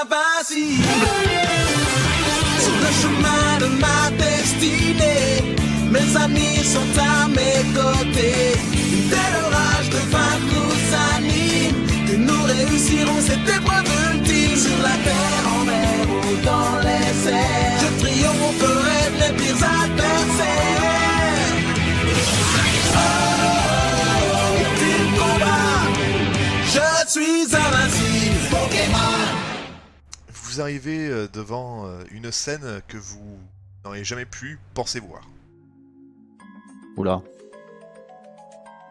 invincible. Sur le chemin de ma destinée, mes amis sont à mes côtés. Une telle orage de vaincre nous anime, que nous réussirons cette épreuve ultime. Sur la terre, en mer ou dans les airs, je triompherai de mes pires adversaires. Je suis invincible, Pokémon. Vous arrivez devant une scène que vous n'auriez jamais pu penser voir. Oula.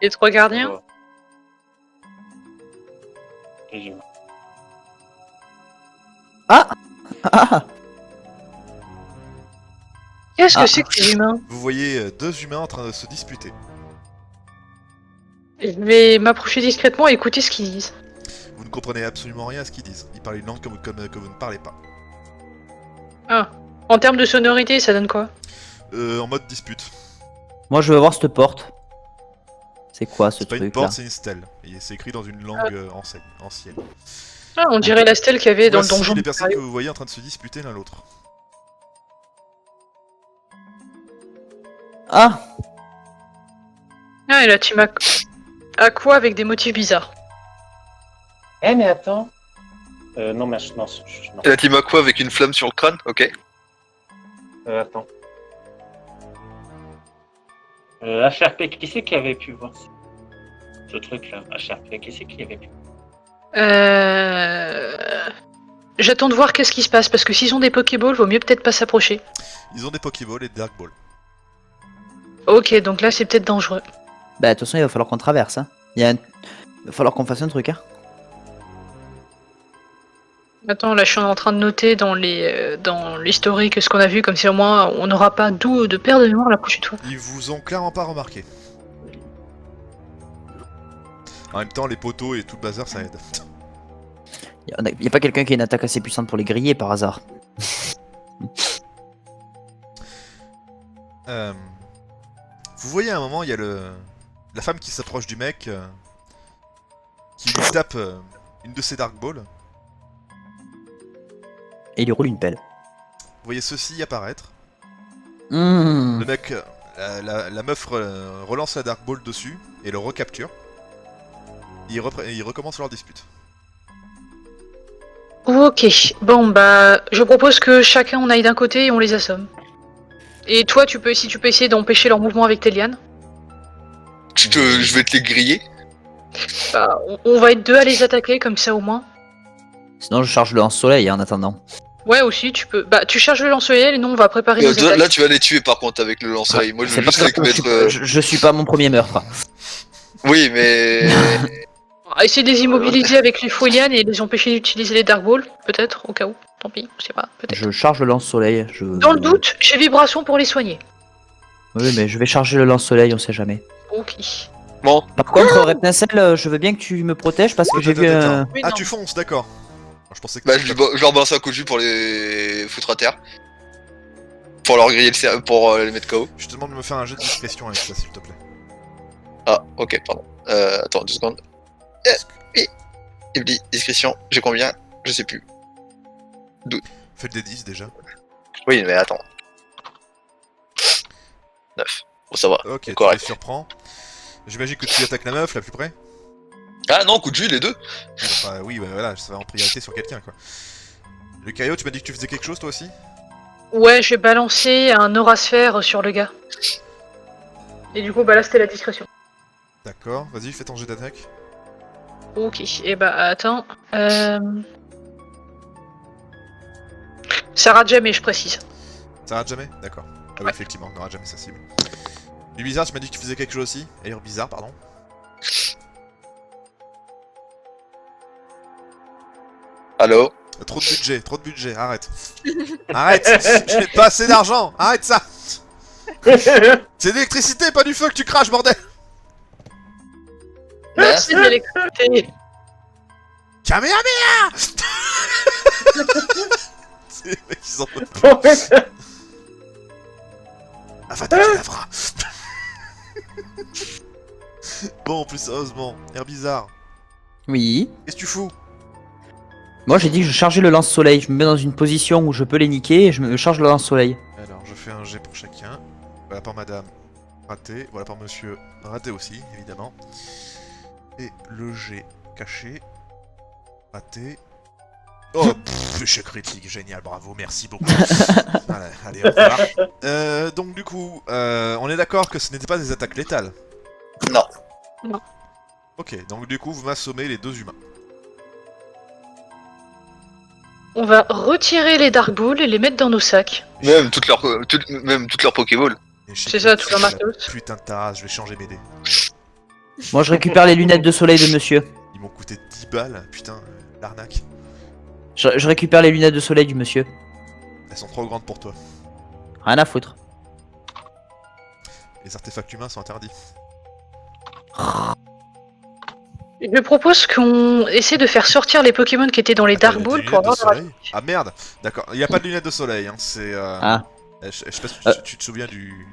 Les 3 gardiens. Ah. Ah. Qu'est-ce que c'est que ces humains? Vous voyez 2 humains en train de se disputer. Je vais m'approcher discrètement et écouter ce qu'ils disent. Vous ne comprenez absolument rien à ce qu'ils disent. Ils parlent une langue que vous ne parlez pas. Ah. En termes de sonorité, ça donne quoi? En mode dispute. Moi, je veux voir cette porte. C'est quoi ce C'est pas truc une porte, là? c'est une stèle. Et c'est écrit dans une langue ancienne. Ah, on dirait la stèle qu'il y avait dans le Voici donjon. les personnes que vous voyez en train de se disputer l'un l'autre. Ah. Ah, et la team Aqua avec des motifs bizarres. Eh mais attends. Non mais non. Et la team Aqua avec une flamme sur le crâne, ok. Attends. HRP, qui c'est qui avait pu voir ce truc là? HRP, qui c'est qui avait pu? J'attends de voir qu'est-ce qui se passe, parce que s'ils ont des Pokéballs, vaut mieux peut-être pas s'approcher. Ils ont des Pokéballs et des Dark Balls. Ok, donc là c'est peut-être dangereux. Bah, de toute façon, il va falloir qu'on traverse. Hein. Il va falloir qu'on fasse un truc. Hein. Attends, là je suis en train de noter dans l'historique ce qu'on a vu, comme si au moins on n'aura pas de perte de mémoire la prochaine fois. Ils vous ont clairement pas remarqué. En même temps, les poteaux et tout le bazar, ça aide. Il y a pas quelqu'un qui a une attaque assez puissante pour les griller par hasard. Vous voyez à un moment, il y a la femme qui s'approche du mec, qui lui tape une de ses Dark Balls. Et il lui roule une pelle. Vous voyez ceci apparaître. Mmh. Le mec, la meuf relance la Dark Ball dessus et le recapture. Ils recommencent leur dispute. Ok, bon bah je propose que chacun on aille d'un côté et on les assomme. Et toi si tu peux essayer d'empêcher leur mouvement avec tes lianes. Je vais te les griller. Bah, on va être 2 à les attaquer comme ça au moins. Sinon, je charge le lance-soleil en attendant. Ouais aussi tu peux. Bah tu charges le lance-soleil et nous on va préparer les attaques. Là, tu vas les tuer par contre avec le lance-soleil. Moi, je C'est veux pas juste grave, les mettre. je suis pas mon premier meurtre. Oui, mais. Essayer de les immobiliser avec les folianes et les empêcher d'utiliser les Dark Balls, peut-être, au cas où. Tant pis, je sais pas, peut-être. Je charge le lance-soleil. Dans le doute, j'ai vibration pour les soigner. Oui, mais je vais charger le lance-soleil, on sait jamais. Ok. Bon. Par contre, Reptincelle, je veux bien que tu me protèges parce que j'ai vu un... Oui, Ah, non. tu fonces, d'accord. Je pensais que Bah, je leur balance un coup de jus pour les foutre à terre. Pour leur griller pour les mettre KO. Je te demande de me faire un jet de discrétion avec ça, s'il te plaît. Ah, ok, pardon. Attends, 2 secondes. Oui. Il me dit discrétion, j'ai combien? Je sais plus. Faites des 10 déjà. Oui, mais attends. 9. Bon, ça va. Ok, tu les correct. surprends. J'imagine que tu attaques la meuf, là plus près. Ah non, coup de jus, les deux. Enfin, oui, bah, voilà, ça va en priorité sur quelqu'un, quoi. Le Caillot, tu m'as dit que tu faisais quelque chose, toi aussi? Ouais, j'ai balancé un aurasphère sur le gars. Et du coup, bah là c'était la discrétion. D'accord, vas-y, fais ton jet d'attaque. Ok, et bah attends. Ça rate jamais, je précise. Ça rate jamais? D'accord. Ah oui, Ouais. effectivement, on rate jamais sa cible. Et bizarre, tu m'as dit que tu faisais quelque chose aussi? D'ailleurs, bizarre, pardon. Allô? Trop de budget, arrête. Arrête, je n'ai pas assez d'argent, arrête ça. C'est de l'électricité, pas du feu que tu craches, bordel. C'est de l'électricité. Kamehameha. C'est les mecs qui s'en peuvent plus. Avada Kedavra. Bon, plus sérieusement, Air bizarre, Oui. qu'est-ce que tu fous? Moi j'ai dit que je chargeais le lance-soleil. Je me mets dans une position où je peux les niquer et je me charge le lance-soleil. Alors, je fais un jet pour chacun. Voilà pour madame, raté. Voilà pour monsieur, raté aussi, évidemment. Et le jet caché, raté. Oh, échec critique, génial, bravo, merci beaucoup. Voilà, allez, au revoir. Donc du coup, on est d'accord que ce n'était pas des attaques létales. Non. Ok, donc du coup, vous m'assommez les 2 humains. On va retirer les Dark Balls et les mettre dans nos sacs. Même toutes leurs Pokéballs. Échec C'est ça, critique, tout leur marqué. Putain de taras, je vais changer mes dés. Moi je récupère les lunettes de soleil de monsieur. Ils m'ont coûté 10 balles, putain, l'arnaque. Je récupère les lunettes de soleil du monsieur. Elles sont trop grandes pour toi. Rien à foutre. Les artefacts humains sont interdits. Je propose qu'on essaie de faire sortir les Pokémon qui étaient dans les Attends, Dark il y a Balls des pour lunettes de avoir soleil. Ah merde, d'accord, il n'y a pas de lunettes de soleil, hein. C'est... Ah. Je sais pas si tu te souviens du...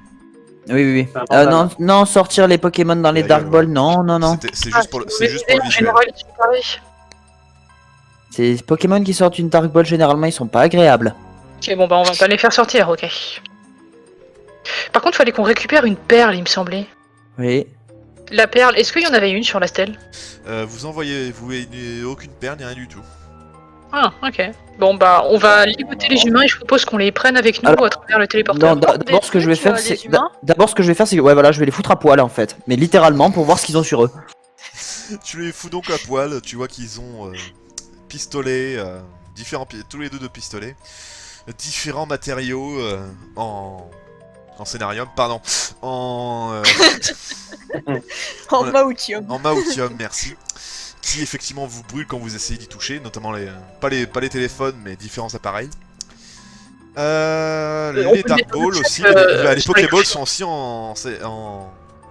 Oui, oui, oui. C'est important. Non, non, sortir les Pokémon dans les Ouais, Dark ouais. Balls, non, non, non. C'est juste pour le, c'est juste pour le en visuel. général, ils sont pareils. Ces Pokémon qui sortent une Dark Ball, généralement, ils sont pas agréables. Ok, bon bah on va pas les faire sortir, ok. Par contre, fallait qu'on récupère une perle, il me semblait. Oui. La perle, est-ce qu'il y en avait une sur la stèle? Vous envoyez... Vous n'avez aucune paire, ni rien du tout. Ah, ok. Bon bah on va ligoter les humains et je propose qu'on les prenne avec nous Alors, à travers le téléporteur. Non, d'abord ce que je vais faire, les c'est... humains D'abord ce que je vais faire, c'est que... Ouais, voilà, je vais les foutre à poil, en fait. Mais littéralement, pour voir ce qu'ils ont sur eux. Tu les fous donc à poil, tu vois qu'ils ont pistolets, tous les deux de pistolets, différents matériaux en scénarium, pardon, en En Voilà. Maoutium. en maotium, merci, qui effectivement vous brûlent quand vous essayez d'y toucher, notamment pas les téléphones, mais différents appareils. On Les peut Dark mettre Balls le aussi, chat, les sur les Pokéballs couches. sont aussi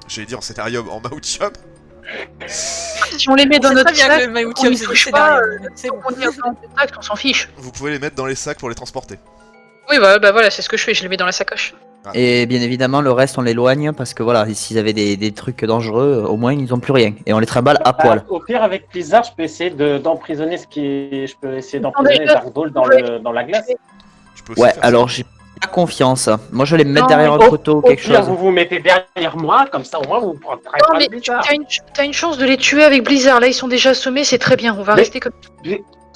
j'allais dire en scénarium, en maotium. Si on les met dans C'est notre très bien sac, que le Maoutium, on y c'est touche du pas, scénario. C'est bon. on y est en contact, on s'en fiche. Vous pouvez les mettre dans les sacs pour les transporter. Oui bah voilà, c'est ce que je fais, je les mets dans la sacoche. Et bien évidemment, le reste, on l'éloigne, parce que voilà, s'ils avaient des trucs dangereux, au moins, ils ont plus rien. Et on les trimballe à poil. Au pire, avec Blizzard, je peux essayer d'emprisonner je peux essayer d'emprisonner les Attendez, Dark Balls dans la glace. Tu peux aussi Ouais, faire alors j'ai pas confiance. Moi, je vais les mettre Non, derrière un Au poteau ou quelque pire, chose. vous vous mettez derrière moi, comme ça au moins vous prendrez Non pas mais de Blizzard. t'as une chance de les tuer avec Blizzard, là ils sont déjà assommés, c'est très bien, on va Mais- rester comme...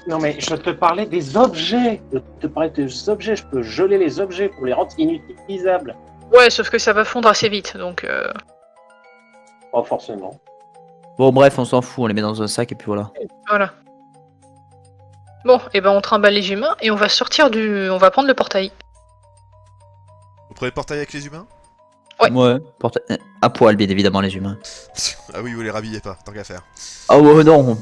Non mais je te parlais des objets. Je te parlais des objets. Je peux geler les objets pour les rendre inutilisables. Ouais, sauf que ça va fondre assez vite, donc... Pas forcément. Bon, bref, on s'en fout, on les met dans un sac et puis voilà. Voilà. Bon, et ben on trimballe les humains et on va sortir du... On va prendre le portail. Vous prenez le portail avec les humains? Ouais. À poil, bien évidemment, les humains. Ah oui, vous les rhabillez pas, tant qu'à faire. Ah ouais, non.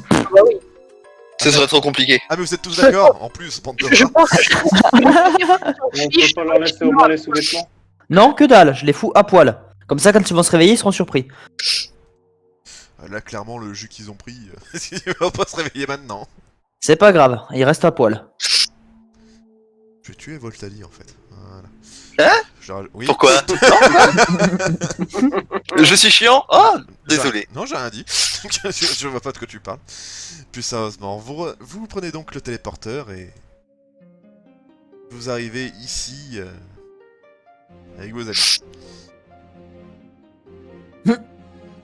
Ce serait trop compliqué. Ah mais vous êtes tous d'accord en plus, bande de Je rats. pense que... On peut pas leur laisser au moins les sous-vêtements. Non, que dalle, je les fous à poil. Comme ça, quand ils vont se réveiller, ils seront surpris. Là, clairement, le jus qu'ils ont pris, ils vont pas se réveiller maintenant. C'est pas grave, ils restent à poil. Je vais tuer Voltali en fait. Voilà. Hein Oui. Pourquoi Je suis chiant. Ah, désolé. Non, j'ai rien dit. je vois pas de quoi tu parles. Plus sérieusement, vous prenez donc le téléporteur et vous arrivez ici avec vos amis.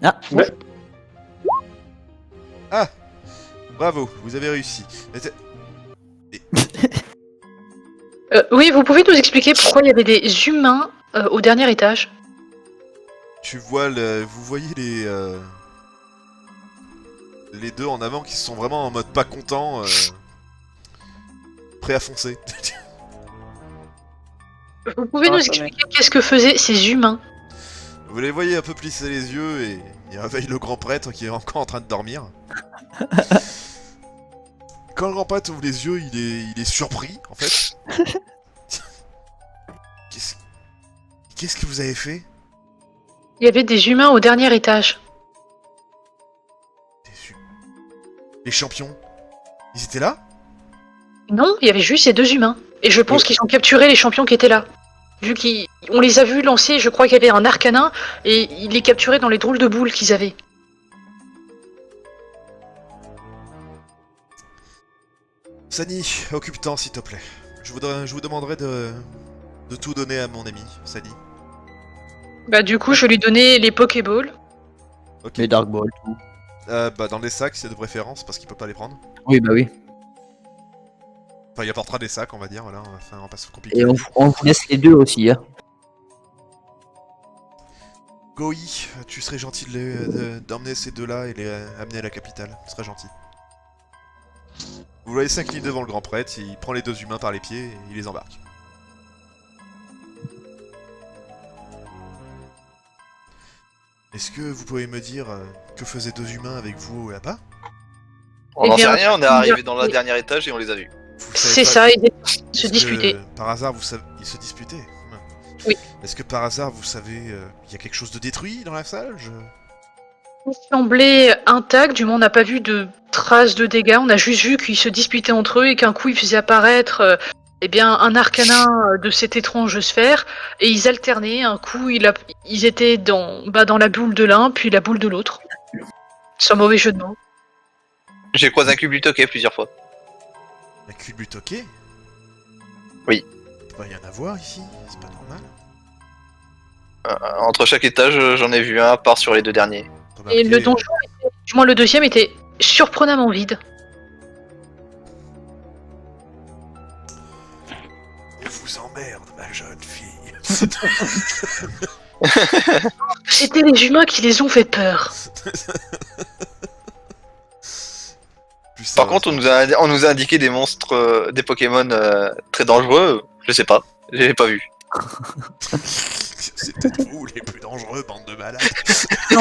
Ah, Ouais. Ah, bravo, vous avez réussi. Mais oui, vous pouvez nous expliquer pourquoi il y avait des humains au dernier étage? tu vois vous voyez les deux en avant qui sont vraiment en mode pas content, prêts à foncer. Vous pouvez Ah, nous ça expliquer qu'est-ce que faisaient ces humains? Vous les voyez un peu plisser les yeux et ils réveillent le grand prêtre qui est encore en train de dormir. Quand le grand prêtre ouvre les yeux, il est surpris en fait. Qu'est-ce que vous avez fait? Il y avait des humains au dernier étage. Déçu. Les champions, ils étaient là? Non, il y avait juste ces deux humains. Et je pense qu'ils ont capturé les champions qui étaient là. Vu qu'on les a vus lancer, je crois qu'il y avait un arcanin, et ils les capturaient dans les drôles de boules qu'ils avaient. Sani, occupe-t'en s'il te plaît. Je vous demanderai de tout donner à mon ami, Sani. Bah du coup, je lui donnais les Pokéballs. Ok. Les Dark Ball, tout. Bah dans les sacs, c'est de préférence, parce qu'il peut pas les prendre. Oui, bah oui. Enfin, il apportera des sacs, on va dire, voilà, on va pas se compliquer. Et on vous laisse les deux aussi, hein. Goi, tu serais gentil d'emmener ces deux-là et les amener à la capitale. Ce serait gentil. Vous voyez 5 lignes devant le grand prêtre, il prend les 2 humains par les pieds et il les embarque. Est-ce que vous pouvez me dire que faisaient 2 humains avec vous là-bas? On Eh n'en sait bien, rien, on est arrivé dans le dernier étage et on les a vus. Vous savez C'est pas- ça, ils se est-ce que, disputaient. par hasard, vous savez... Ils se disputaient. Oui. Est-ce que par hasard, vous savez, il y a quelque chose de détruit dans la salle? Il semblait intact, du moins on n'a pas vu de traces de dégâts, on a juste vu qu'ils se disputaient entre eux et qu'un coup ils faisaient apparaître eh bien, un arcanin de cette étrange sphère, et ils alternaient, un coup ils étaient dans la boule de l'un, puis la boule de l'autre. Sans mauvais jeu de mots. J'ai croisé un Cubutoké plusieurs fois. Un Cubutoké? Oui. Il peut pas y en avoir ici, c'est pas normal. Entre chaque étage, j'en ai vu un, à part sur les 2 derniers. Et le donjon, du moins le deuxième, était surprenamment vide. On vous emmerde, ma jeune fille. C'était les humains qui les ont fait peur. Plus Par ça, contre, on nous a indiqué des monstres, des Pokémon très dangereux. Je sais pas, j'ai pas vu. c'est peut-être vous les plus dangereux, bande de malades. Non,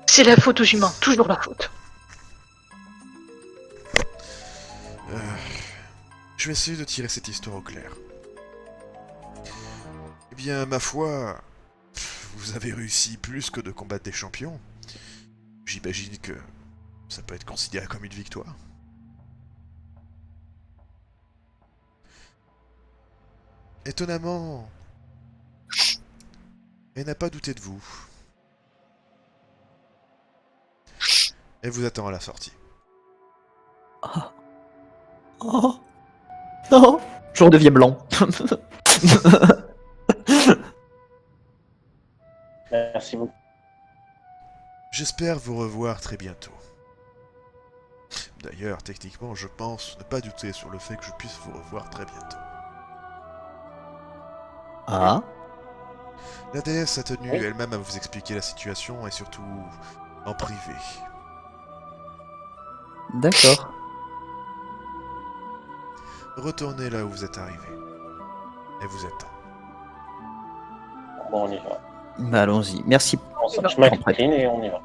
c'est la faute aux humains, toujours la faute. Je vais essayer de tirer cette histoire au clair. Eh bien, ma foi, vous avez réussi plus que de combattre des champions. J'imagine que ça peut être considéré comme une victoire. Étonnamment, elle n'a pas douté de vous. Elle vous attend à la sortie. Oh. Non. Je redeviens blanc. Merci beaucoup. J'espère vous revoir très bientôt. D'ailleurs, techniquement, je pense ne pas douter sur le fait que je puisse vous revoir très bientôt. Ah. La déesse a tenu Oui. elle-même à vous expliquer la situation et surtout en privé. D'accord. Retournez là où vous êtes arrivé. Elle vous attend. Bon, on y va. Bah allons-y. Merci. Je m'incline et on y va.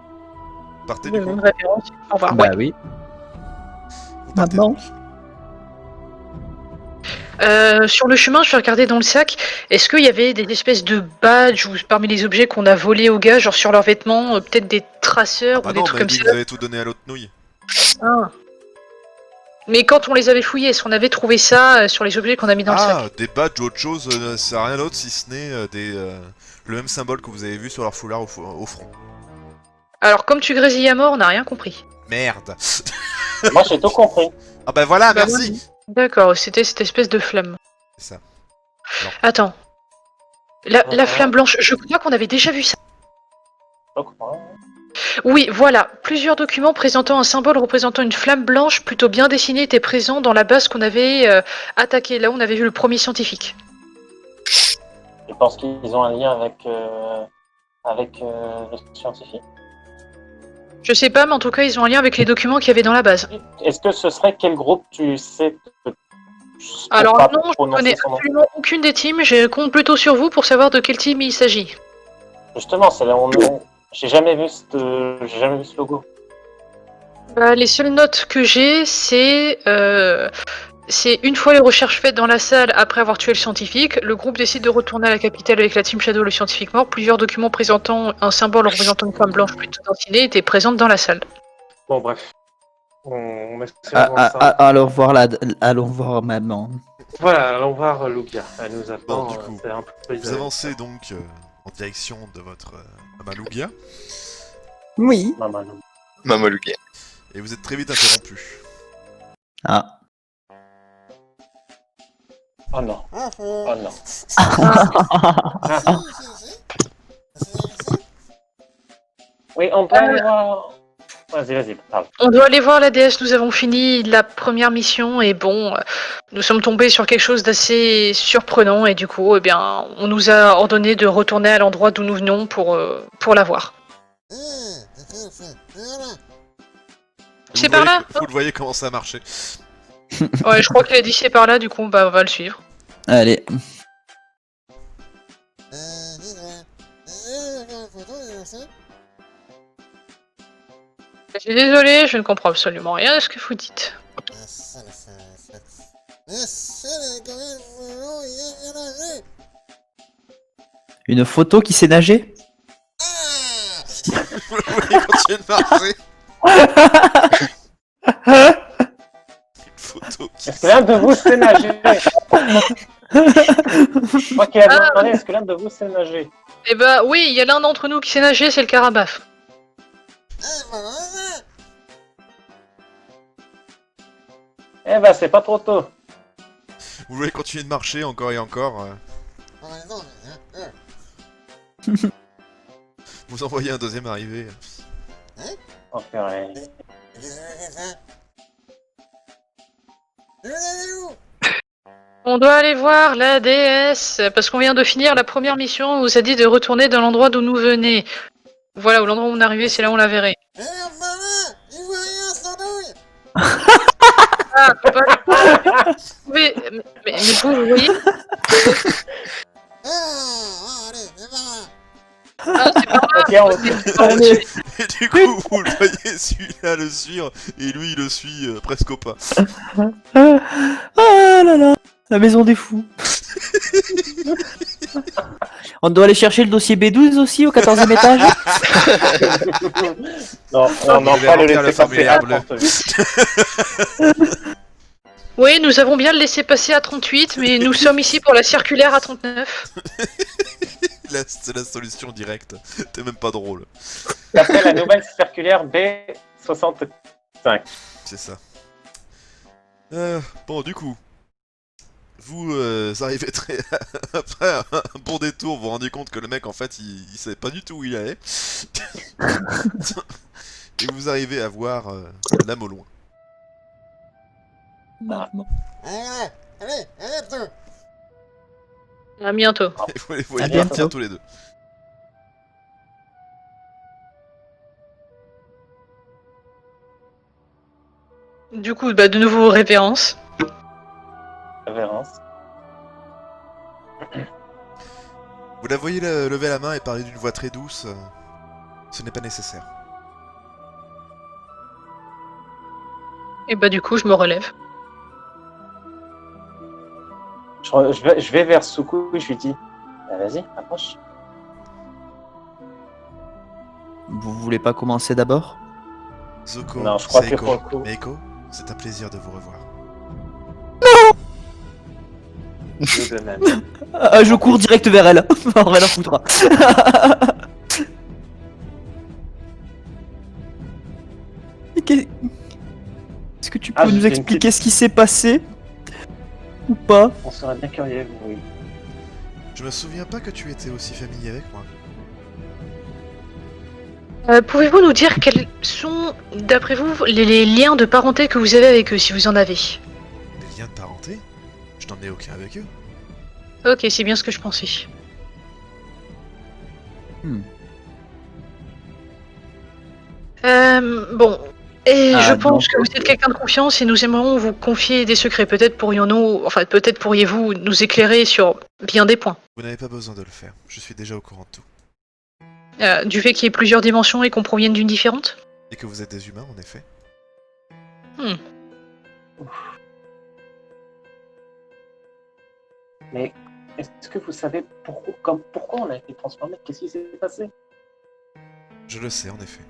Vous partez du coup? Même référence. Au revoir. Bah Ouais. oui. Vous partez Maman. donc. Sur le chemin, je vais regarder dans le sac. Est-ce qu'il y avait des espèces de badges ou parmi les objets qu'on a volés aux gars, genre sur leurs vêtements, peut-être des traceurs Ah ou des non, trucs mais comme dit ça? que vous avez tout donné à l'autre nouille. Ah. Mais quand on les avait fouillés, est-ce qu'on avait trouvé ça sur les objets qu'on a mis dans le sac? Ah, des badges ou autre chose, c'est rien d'autre si ce n'est le même symbole que vous avez vu sur leur foulard au front. Alors, comme tu grésilles à mort, on n'a rien compris. Merde. Moi, j'ai tout compris. Ah bah voilà, Bah, merci. D'accord, c'était cette espèce de flamme. C'est ça. Attends. La flamme blanche, je crois qu'on avait déjà vu ça. Donc, ouais. Oui, voilà. Plusieurs documents présentant un symbole représentant une flamme blanche plutôt bien dessinée étaient présents dans la base qu'on avait attaquée. Là où on avait vu le premier scientifique. Je pense qu'ils ont un lien avec le scientifique. Je sais pas, mais en tout cas, ils ont un lien avec les documents qu'il y avait dans la base. Est-ce que ce serait quel groupe tu sais pour Alors pas non, je prononcer connais son nom. absolument aucune des teams. Je compte plutôt sur vous pour savoir de quel team il s'agit. Justement, c'est là où j'ai jamais vu ce logo. Bah, les seules notes que j'ai, c'est une fois les recherches faites dans la salle après avoir tué le scientifique, le groupe décide de retourner à la capitale avec la Team Shadow, le scientifique mort. Plusieurs documents présentant un symbole représentant une femme blanche plutôt dessinée étaient présents dans la salle. Bon, bref. On met Allons voir maman. Voilà, allons voir Lugia. Elle nous attend. Bon, du coup, c'est un peu Vous avancez donc en direction de votre Amalugia. Oui. Maman. Mamolugué. Et vous êtes très vite interrompu. Ah. Oh non. Oh non. Oui, on peut aller voir. Vas-y, parle. On doit aller voir la déesse, nous avons fini la première mission et bon, nous sommes tombés sur quelque chose d'assez surprenant et du coup, eh bien, on nous a ordonné de retourner à l'endroit d'où nous venons pour la voir. C'est Vous par le voyez- là Vous le voyez commencer à marcher. Ouais, je crois qu'il a dit c'est par là, du coup, bah, on va le suivre. Allez. Je suis désolé, je ne comprends absolument rien de ce que vous dites. Une photo qui sait nager? Vous le voyez continuer de marcher. Une photo qui... Est-ce que l'un de vous sait nager? Je crois qu'il a demandé est-ce que l'un de vous sait nager? Eh bah oui, il y a l'un d'entre nous qui sait nager, c'est le Carabaf. Eh ben, c'est pas trop tôt. Vous voulez continuer de marcher encore et encore. Vous envoyez un deuxième arrivé. Oh, purée. On doit aller voir la déesse, parce qu'on vient de finir la première mission, on vous a dit de retourner dans l'endroit d'où nous venez. Voilà, où l'endroit où on est arrivé, c'est là où on la verrait. Ah, mais vous voyez. Ah, c'est pas Ok, Allez. Et du coup, vous le voyez celui-là le suivre, et lui il le suit presque au pas. Ah là là. La maison des fous. On doit aller chercher le dossier B12 aussi au 14e étage. Non, Je vais pas le remplir le laisser passer formulaire à bleu. 38. Oui, nous avons bien le laissé passer à 38, mais nous sommes ici pour la circulaire à 39. Là, c'est la solution directe. T'es même pas drôle. D'après la nouvelle circulaire B65. C'est ça. Bon, du coup, vous arrivez très... Après un bon détour, vous vous rendez compte que le mec, en fait, il savait pas du tout où il allait. Et vous arrivez à voir l'âme au loin. Maman. À bientôt. Et vous les voyez À bientôt. partir tous les deux. Du coup, bah, de nouveau révérence. Révérence. Vous la voyez lever la main et parler d'une voix très douce. Ce n'est pas nécessaire. Et bah du coup, je me relève. Je vais vers Suku et je lui dis vas-y, approche. Vous voulez pas commencer d'abord? Zoko, Non, je crois que Seiko, pour le coup- Meiko, c'est un plaisir de vous revoir. Je de même. Je cours direct vers elle. Rien à foutre. Est-ce que tu peux Ah, nous j'ai une expliquer ce qui s'est passé? Ou pas? On serait bien curieux, oui. Je me souviens pas que tu étais aussi familier avec moi. Pouvez-vous nous dire quels sont, d'après vous, les liens de parenté que vous avez avec eux, si vous en avez? Des liens de parenté? Je n'en ai aucun avec eux. Ok, c'est bien ce que je pensais. Bon, et Ah, je pense donc, que vous êtes quelqu'un de confiance et nous aimerions vous confier des secrets. Peut-être pourriez-vous nous éclairer sur bien des points. Vous n'avez pas besoin de le faire. Je suis déjà au courant de tout. Du fait qu'il y ait plusieurs dimensions et qu'on provienne d'une différente? Et que vous êtes des humains, en effet. Mais est-ce que vous savez pourquoi on a été transformé? Qu'est-ce qui s'est passé? Je le sais, en effet.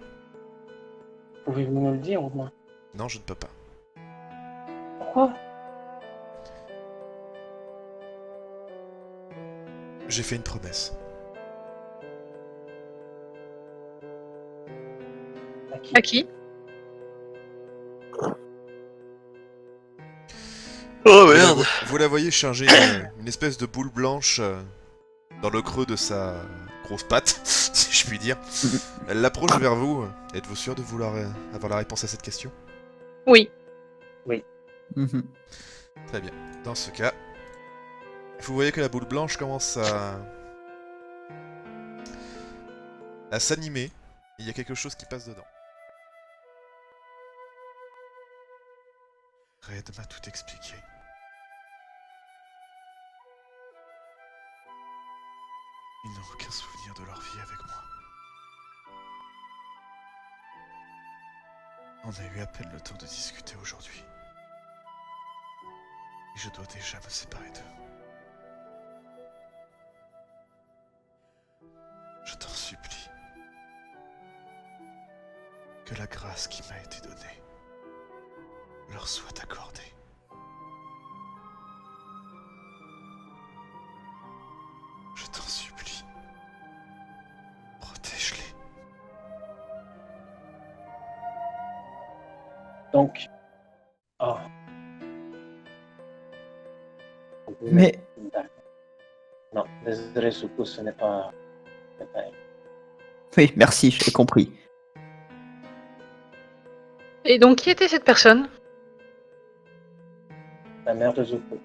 Pouvez-vous nous le dire au moins? Non, je ne peux pas. Pourquoi? J'ai fait une promesse. À qui? À qui? Oh Vous la merde. vous la voyez charger une espèce de boule blanche dans le creux de sa grosse patte, si je puis dire. Elle l'approche vers vous. Êtes-vous sûr de vouloir avoir la réponse à cette question? Oui. Mhm. Très bien. Dans ce cas, vous voyez que la boule blanche commence à s'animer. Il y a quelque chose qui passe dedans. Red m'a tout expliqué. Ils n'ont aucun souvenir de leur vie avec moi. On a eu à peine le temps de discuter aujourd'hui. Et je dois déjà me séparer d'eux. Je t'en supplie. Que la grâce qui m'a été donnée leur soit accordée. Je t'en supplie. Protège-les. Donc. Oh. Mais D'accord. Non, désolé, Soukou, ce n'est pas. oui, merci, j'ai compris. Et donc, qui était cette personne? La mère de Zuko,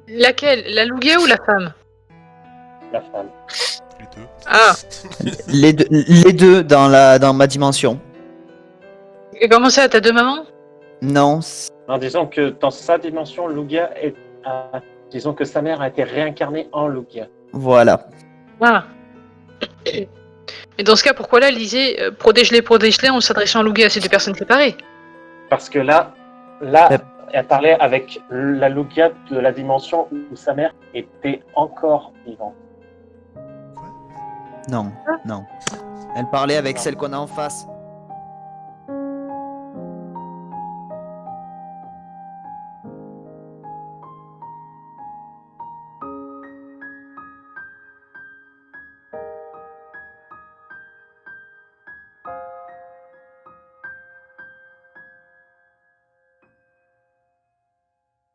Laquelle? La Lugia ou la femme? la femme. Les deux. Ah, Les deux dans ma dimension. et comment ça, t'as deux mamans? Non, Non, disons que dans sa dimension, Lugia disons que sa mère a été réincarnée en Lugia. voilà. Ah. Et dans ce cas, pourquoi là, elle disait protège-les en s'adressant à Lugia à ces deux personnes séparées? Parce que là, Yep. elle parlait avec la Lugia de la dimension où sa mère était encore vivante. Non, non. Elle parlait avec celle qu'on a en face.